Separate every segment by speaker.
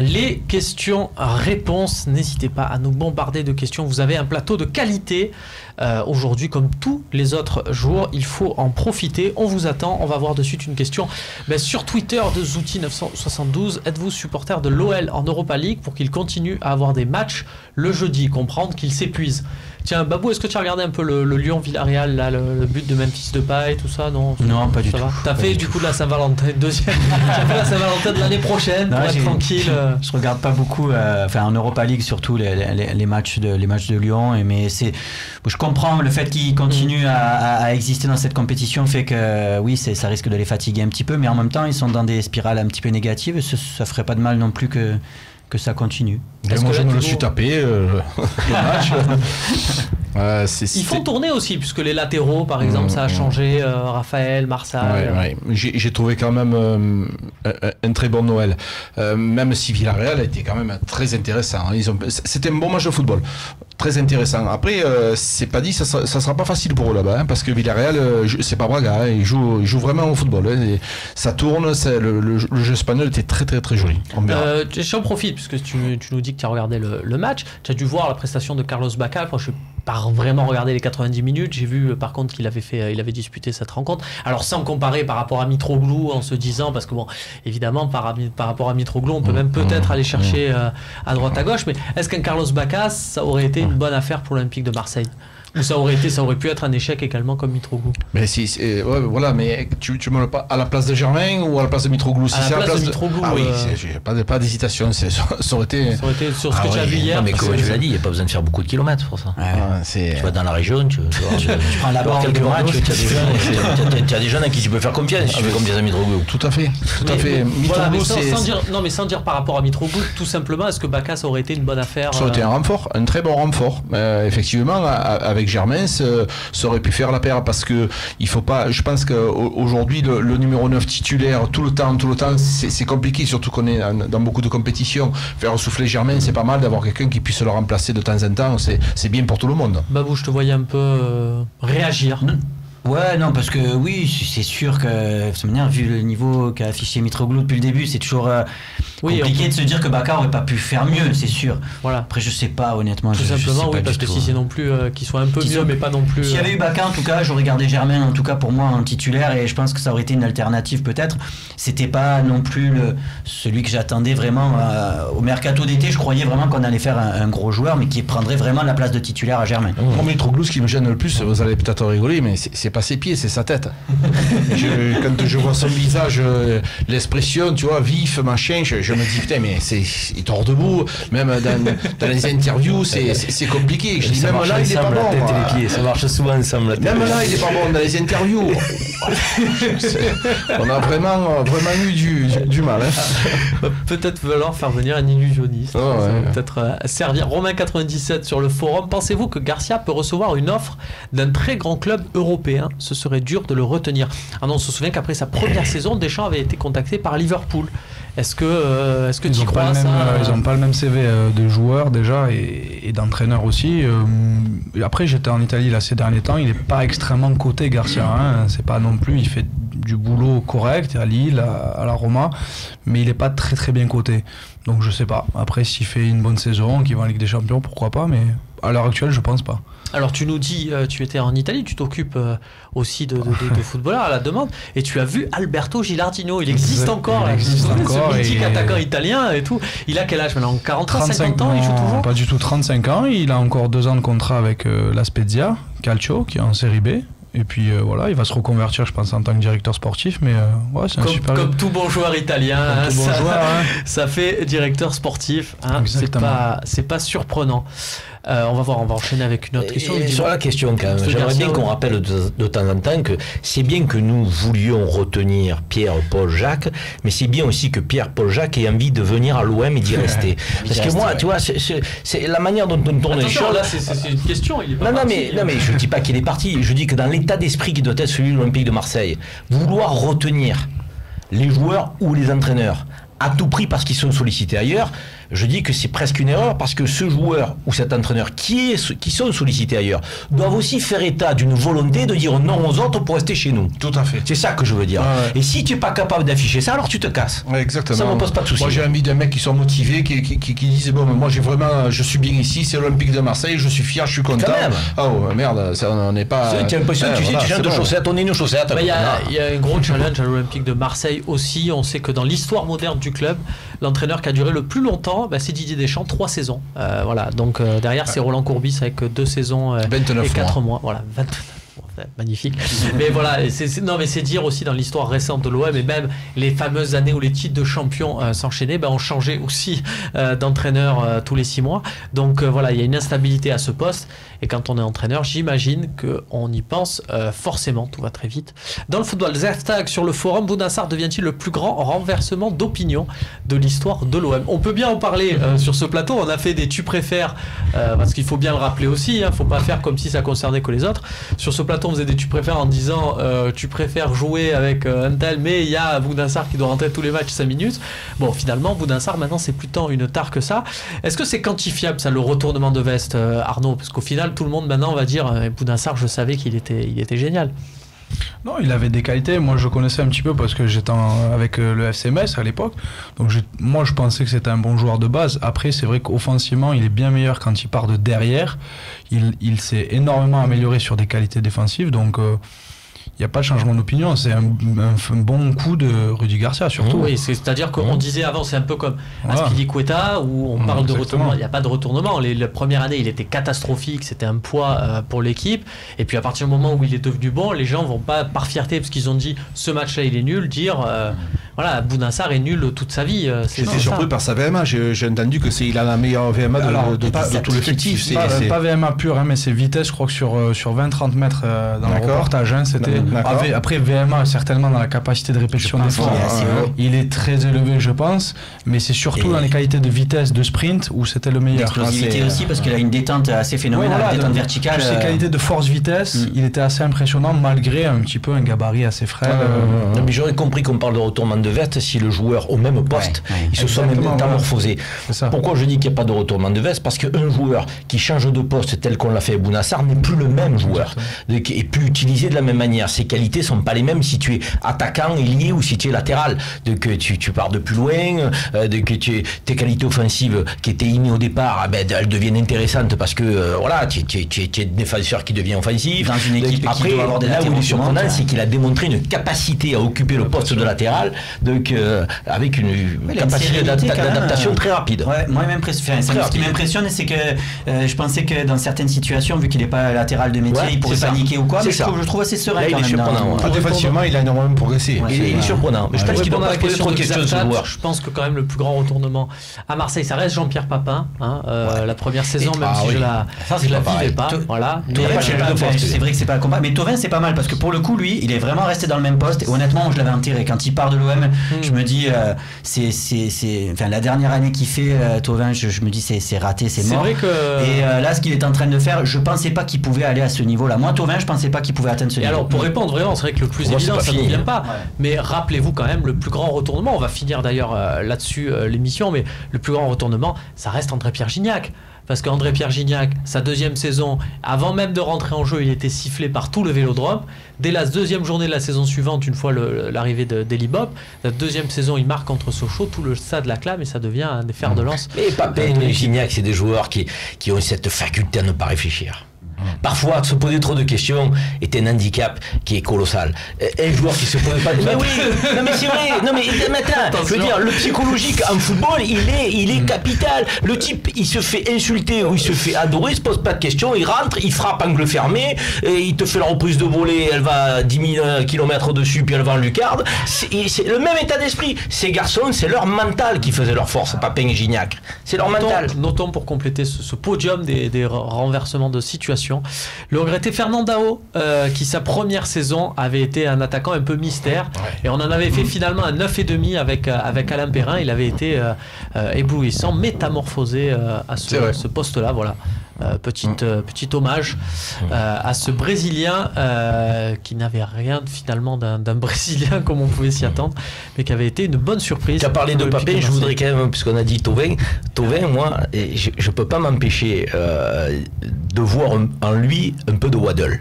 Speaker 1: Les questions-réponses, n'hésitez pas à nous bombarder de questions. Vous avez un plateau de qualité aujourd'hui, comme tous les autres jours. Il faut en profiter. On vous attend. On va voir de suite une question sur Twitter de Zouti972. Êtes-vous supporter de l'OL en Europa League pour qu'il continue à avoir des matchs le jeudi? Comprendre qu'il s'épuise. Tiens, Babou, est-ce que tu as regardé un peu le Lyon-Villarreal, là, le but de Memphis Depay, tout ça? Non,
Speaker 2: pas du tout.
Speaker 1: T'as fait du coup de la Saint-Valentin, deuxième. T'as fait la Saint-Valentin de l'année prochaine pour être tranquille.
Speaker 2: Je regarde pas beaucoup, en Europa League surtout les matchs de Lyon. Mais je comprends le fait qu'ils continuent à exister dans cette compétition fait que oui, ça risque de les fatiguer un petit peu, mais en même temps ils sont dans des spirales un petit peu négatives. Et ça ferait pas de mal non plus que ça continue.
Speaker 3: Moi je me le suis tapé le match.
Speaker 1: Ils font tourner aussi, puisque les latéraux par exemple ça a changé, Raphaël, Marsal.
Speaker 3: Ouais. J'ai trouvé quand même un très bon Noël, même si Villarreal a été quand même très intéressant. C'était un bon match de football, très intéressant. Après c'est pas dit, ça sera pas facile pour eux là-bas, parce que Villarreal c'est pas Braga, ils jouent vraiment au football, et ça tourne, le jeu espagnol était très très très joli.
Speaker 1: J'en profite puisque tu nous dis que tu as regardé le match, tu as dû voir la prestation de Carlos Bacca. Je n'ai pas vraiment regardé les 90 minutes, j'ai vu par contre qu'il avait disputé cette rencontre, alors sans comparer par rapport à Mitroglou, en se disant, parce que bon évidemment par rapport à Mitroglou on peut même peut-être aller chercher à droite à gauche, mais est-ce qu'un Carlos Bacca ça aurait été une bonne affaire pour l'Olympique de Marseille? Ou ça aurait pu être un échec également comme Mitroglou?
Speaker 3: Mais voilà, mais tu me le pas à la place de Germain ou à la place de Mitroglou?
Speaker 1: À la place de Mitroglou,
Speaker 3: oui, j'ai pas d'hésitation, ça aurait été
Speaker 1: sur ce que tu as vu hier.
Speaker 4: Non, mais comme tu l'as dit, il n'y a pas besoin de faire beaucoup de kilomètres pour ça. Tu vas dans la région, tu
Speaker 2: prends la barre
Speaker 4: quelques matchs, tu as des jeunes à qui tu peux faire confiance si tu fais comme des amis Mitroglou.
Speaker 3: Tout à fait.
Speaker 1: Mitroglou, sans dire par rapport à Mitroglou, tout simplement, est-ce que Bacca ça aurait été une bonne affaire?
Speaker 3: Ça aurait été un renfort, un très bon renfort. Effectivement, avec Germain, ça aurait pu faire la paire, parce que il faut pas. Je pense qu'aujourd'hui le numéro 9 titulaire tout le temps, c'est compliqué, surtout qu'on est dans beaucoup de compétitions. Faire souffler Germain, c'est pas mal d'avoir quelqu'un qui puisse le remplacer de temps en temps. C'est bien pour tout le monde.
Speaker 1: Babou, je te voyais un peu réagir.
Speaker 2: Ouais, non, parce que oui, c'est sûr que de toute manière, vu le niveau qu'a affiché Mitroglou depuis le début, c'est toujours compliqué de se dire que Bacca aurait pas pu faire mieux, c'est sûr.
Speaker 1: Voilà.
Speaker 2: Après, je sais pas, honnêtement.
Speaker 1: Tout simplement, oui, parce que si c'est non plus qu'il soit un peu mieux, mais pas non plus.
Speaker 2: S'il y avait eu Bacca, en tout cas, j'aurais gardé Germain, en tout cas pour moi, en titulaire, et je pense que ça aurait été une alternative peut-être. C'était pas non plus celui que j'attendais vraiment au mercato d'été. Je croyais vraiment qu'on allait faire un gros joueur, mais qui prendrait vraiment la place de titulaire à Germain.
Speaker 3: Moi, Mitroglou, ce qui me gêne le plus, vous allez peut-être rigoler, mais c'est pas ses pieds, c'est sa tête. Quand je vois son visage, l'expression, tu vois, vif, machin, je me dis putain, mais il est hors debout. Même dans les interviews, c'est compliqué. Je dis même là, il est pas bon.
Speaker 4: La tête et les pieds, ça marche souvent ensemble.
Speaker 3: Même là, il est pas bon dans les interviews. On a vraiment eu du mal.
Speaker 1: Peut-être falloir faire venir un illusionniste. Peut-être servir. Romain 97 sur le forum. Pensez-vous que Garcia peut recevoir une offre d'un très grand club européen? Ce serait dur de le retenir. On se souvient qu'après sa première saison, Deschamps avait été contacté par Liverpool. Est-ce que tu y crois ça?
Speaker 5: Ils n'ont pas le même CV de joueur déjà et d'entraîneur aussi. Après, j'étais en Italie là, ces derniers temps. Il n'est pas extrêmement coté, Garcia. C'est pas non plus. Il fait du boulot correct à Lille, à la Roma, mais il n'est pas très très bien coté. Donc je sais pas. Après, s'il fait une bonne saison, qu'il va en Ligue des Champions, pourquoi pas, mais à l'heure actuelle, je pense pas.
Speaker 1: Alors tu nous dis, tu étais en Italie, tu t'occupes aussi de footballeurs à la demande, et tu as vu Alberto Gilardino, il existe encore, ce mythique attaquant italien et tout. Il a quel âge maintenant? 40 ans, 50 ans, il joue toujours?
Speaker 5: Pas du tout, 35 ans, il a encore 2 ans de contrat avec la Spezia Calcio, qui est en série B. Et puis voilà, il va se reconvertir, je pense, en tant que directeur sportif, mais c'est un super...
Speaker 1: Comme tout bon joueur italien, ça fait directeur sportif, c'est pas surprenant. On va enchaîner avec une autre question.
Speaker 4: Sur la question, quand même, j'aimerais bien qu'on rappelle de temps en temps que c'est bien que nous voulions retenir Pierre, Paul, Jacques, mais c'est bien aussi que Pierre, Paul, Jacques ait envie de venir à l'OM et d'y rester. Parce que moi, tu vois, c'est la manière dont on tourne les choses.
Speaker 1: Là, c'est une question.
Speaker 4: Non, mais je ne dis pas qu'il est parti. Je dis que dans l'état d'esprit qui doit être celui de l'Olympique de Marseille, vouloir retenir les joueurs ou les entraîneurs à tout prix parce qu'ils sont sollicités ailleurs, je dis que c'est presque une erreur parce que ce joueur ou cet entraîneur qui sont sollicités ailleurs doivent aussi faire état d'une volonté de dire non aux autres pour rester chez nous.
Speaker 3: Tout à fait.
Speaker 4: C'est ça que je veux dire. Et si tu n'es pas capable d'afficher ça, alors tu te casses.
Speaker 3: Ouais, exactement.
Speaker 4: Ça ne me pose pas de soucis.
Speaker 3: Moi j'ai envie d'un mec qui sont motivés, qui disent bon, moi je suis bien ici, c'est l'Olympique de Marseille, je suis fier, je suis content. Oh merde, ça on n'est pas.
Speaker 4: Tu as l'impression que tu changes de chaussettes, on est une chaussette.
Speaker 1: Il y a un gros challenge à l'Olympique de Marseille aussi. On sait que dans l'histoire moderne du club, l'entraîneur qui a duré le plus longtemps, c'est Didier Deschamps, 3 saisons. Voilà, donc derrière c'est Roland Courbis avec 2 saisons et 4 mois. Voilà, 29. Magnifique. Mais voilà, c'est dire aussi dans l'histoire récente de l'OM et même les fameuses années où les titres de champion s'enchaînaient, ont changé aussi d'entraîneur tous les 6 mois. Donc voilà, il y a une instabilité à ce poste. Et quand on est entraîneur, j'imagine qu'on y pense forcément. Tout va très vite. Dans le football, hashtag sur le forum, Bouna Sarr devient-il le plus grand renversement d'opinion de l'histoire de l'OM? On peut bien en parler sur ce plateau. On a fait des tu préfères parce qu'il faut bien le rappeler aussi. Il ne faut pas faire comme si ça concernait que les autres. Sur ce plateau, on faisait des tu préfères en disant tu préfères jouer avec un tel, mais il y a Bouna Sarr qui doit rentrer tous les matchs 5 minutes. Bon, finalement, Bouna Sarr, maintenant, c'est plus tant une tare que ça. Est-ce que c'est quantifiable, ça, le retournement de veste, Arnaud? Parce qu'au final, tout le monde maintenant va dire Bouna Sarr, je savais qu'il était génial.
Speaker 5: Non, il avait des qualités. Moi, je connaissais un petit peu parce que j'étais avec le FC Metz à l'époque. Donc, moi, je pensais que c'était un bon joueur de base. Après, c'est vrai qu'offensivement, il est bien meilleur quand il part de derrière. Il s'est énormément amélioré sur des qualités défensives. Donc, il n'y a pas de changement d'opinion. C'est un bon coup de Rudy Garcia, surtout.
Speaker 1: Oui, c'est-à-dire qu'on disait avant, c'est un peu comme Azpilicueta, où on parle de retournement. Il n'y a pas de retournement. La première année, il était catastrophique. C'était un poids pour l'équipe. Et puis, à partir du moment où il est devenu bon, les gens ne vont pas, par fierté, parce qu'ils ont dit ce match-là, il est nul, dire voilà, Bouna Sarr est nul toute sa vie.
Speaker 3: J'étais surpris par sa VMA. J'ai entendu qu'il a la meilleure VMA de tout l'effectif.
Speaker 5: Pas VMA pure, mais c'est vitesse, je crois que sur 20-30 mètres dans le reportage, c'était. Après, VMA, certainement dans la capacité de répétition d'effort, il est très élevé, je pense, mais c'est surtout dans les qualités de vitesse, de sprint, où c'était le meilleur.
Speaker 2: L'explosivité aussi, parce qu'il a une détente assez phénoménale, une détente verticale.
Speaker 5: Ses qualités de force-vitesse, il était assez impressionnant, malgré un petit peu un gabarit assez frêle.
Speaker 4: Mais j'aurais compris qu'on parle de retournement de veste si le joueur au même poste, il se soit métamorphosé. Pourquoi je dis qu'il n'y a pas de retournement de veste? Parce qu'un joueur qui change de poste tel qu'on l'a fait avec Bouna Sarr n'est plus le même joueur, et plus utilisé de la même manière. Ses qualités sont pas les mêmes si tu es attaquant, ailier ou si tu es latéral. Donc tu pars de plus loin, tes qualités offensives qui étaient innées au départ, elles deviennent intéressantes parce que voilà, tu es défenseur qui devient offensif.
Speaker 2: Dans une équipe
Speaker 4: après,
Speaker 2: qui doit avoir des
Speaker 4: là où il est surprenant, c'est qu'il a démontré une capacité à occuper le poste de latéral, donc avec une capacité d'adaptation très rapide.
Speaker 2: Ouais, moi-même, ce qui m'impressionne, c'est que je pensais que dans certaines situations, vu qu'il n'est pas latéral de métier, il pourrait paniquer ou quoi, mais je trouve assez serein.
Speaker 4: Il est surprenant.
Speaker 3: Défensivement, il a énormément progressé.
Speaker 4: Il est surprenant. Mais je pense qu'il ne doit pas se poser trop de questions ce joueur.
Speaker 1: Je pense que quand même le plus grand retournement à Marseille, ça reste Jean-Pierre Papin. La première saison, même si je la vivais pas. Voilà.
Speaker 2: C'est vrai que c'est pas comparable. Mais Thauvin, c'est pas mal parce que pour le coup, lui, il est vraiment resté dans le même poste. Et honnêtement, je l'avais enterré. Quand il part de l'OM, je me dis, enfin, la dernière année qu'il fait, Thauvin, je me dis, c'est raté, c'est mort.
Speaker 1: Vrai que...
Speaker 2: Et là, ce qu'il est en train de faire, je pensais pas qu'il pouvait aller à ce niveau-là. Moi, Thauvin, je pensais pas qu'il pouvait atteindre ce niveau.
Speaker 1: Alors, pour répondre vraiment, c'est vrai que le plus évident, ça ne vient pas. Mais rappelez-vous quand même, le plus grand retournement, on va finir d'ailleurs là-dessus l'émission, mais le plus grand retournement, ça reste André-Pierre Gignac. Parce qu'André-Pierre Gignac, sa deuxième saison, avant même de rentrer en jeu, il était sifflé par tout le Vélodrome. Dès la deuxième journée de la saison suivante, une fois l'arrivée d'Eli Bob, la deuxième saison, il marque contre Sochaux, tout le stade l'acclame et ça devient un des fers de lance.
Speaker 4: Mais Papin et Gignac, c'est des joueurs qui ont cette faculté à ne pas réfléchir. Parfois, se poser trop de questions est un handicap qui est colossal. Un joueur qui se pose pas de... Mais oui, non mais c'est vrai. Non mais attends, je veux dire, le psychologique en football, il est capital. Le type, il se fait insulter ou il se fait adorer, il se pose pas de questions, il rentre, il frappe angle fermé, et il te fait la reprise de volée, elle va 10 000 km dessus, puis elle va en lucarne. C'est le même état d'esprit. Ces garçons, c'est leur mental qui faisait leur force, Papin et Gignac. C'est leur mental.
Speaker 1: Notons pour compléter ce podium des renversements de situation, le regretté Fernand Dao, qui sa première saison avait été un attaquant un peu mystère, et on en avait fait finalement un 9,5 avec Alain Perrin. Il avait été éblouissant, métamorphosé à ce poste-là, voilà. Petit hommage à ce Brésilien qui n'avait rien finalement d'un Brésilien comme on pouvait s'y attendre, mais qui avait été une bonne surprise.
Speaker 4: Tu as parlé de Papin, je voudrais quand même, puisqu'on a dit Thauvin, moi, je ne peux pas m'empêcher de voir en lui un peu de Waddle.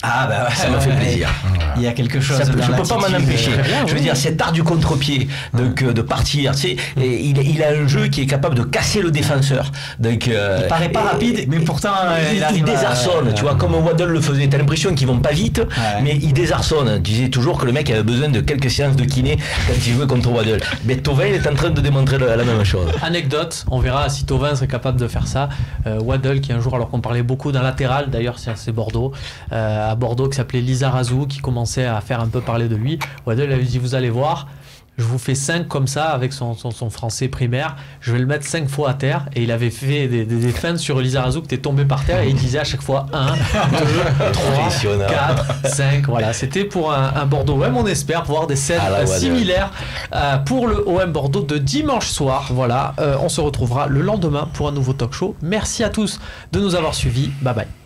Speaker 2: Ah bah ouais,
Speaker 4: ça m'a fait plaisir.
Speaker 2: Il y a quelque chose.
Speaker 4: Je ne peux pas m'en empêcher. Je veux dire, cet art du contre-pied, donc de partir, tu sais, et il a un jeu qui est capable de casser le défenseur. Donc,
Speaker 2: il paraît pas rapide, mais pourtant
Speaker 4: il désarçonne. Tu vois, comme Waddle le faisait, t'as l'impression qu'ils vont pas vite, mais il désarçonne. Tu disais toujours que le mec avait besoin de quelques séances de kiné quand il jouait contre Waddle. Mais Thauvin est en train de démontrer la même chose.
Speaker 1: Anecdote, on verra si Thauvin serait capable de faire ça. Waddle qui un jour, alors qu'on parlait beaucoup d'un latéral, d'ailleurs c'est Bordeaux, à Bordeaux, qui s'appelait Lizarazu, qui commençait à faire un peu parler de lui. Waddle avait dit, vous allez voir, je vous fais 5 comme ça avec son français primaire, je vais le mettre 5 fois à terre. Et il avait fait des feintes sur Lizarazu qui était tombé par terre, et il disait à chaque fois 1, 2, 3, 4, 5. Voilà, c'était pour un Bordeaux OM. On espère voir des scènes similaires pour le OM Bordeaux de dimanche soir. Voilà, on se retrouvera le lendemain pour un nouveau talk show. Merci à tous de nous avoir suivis. Bye bye.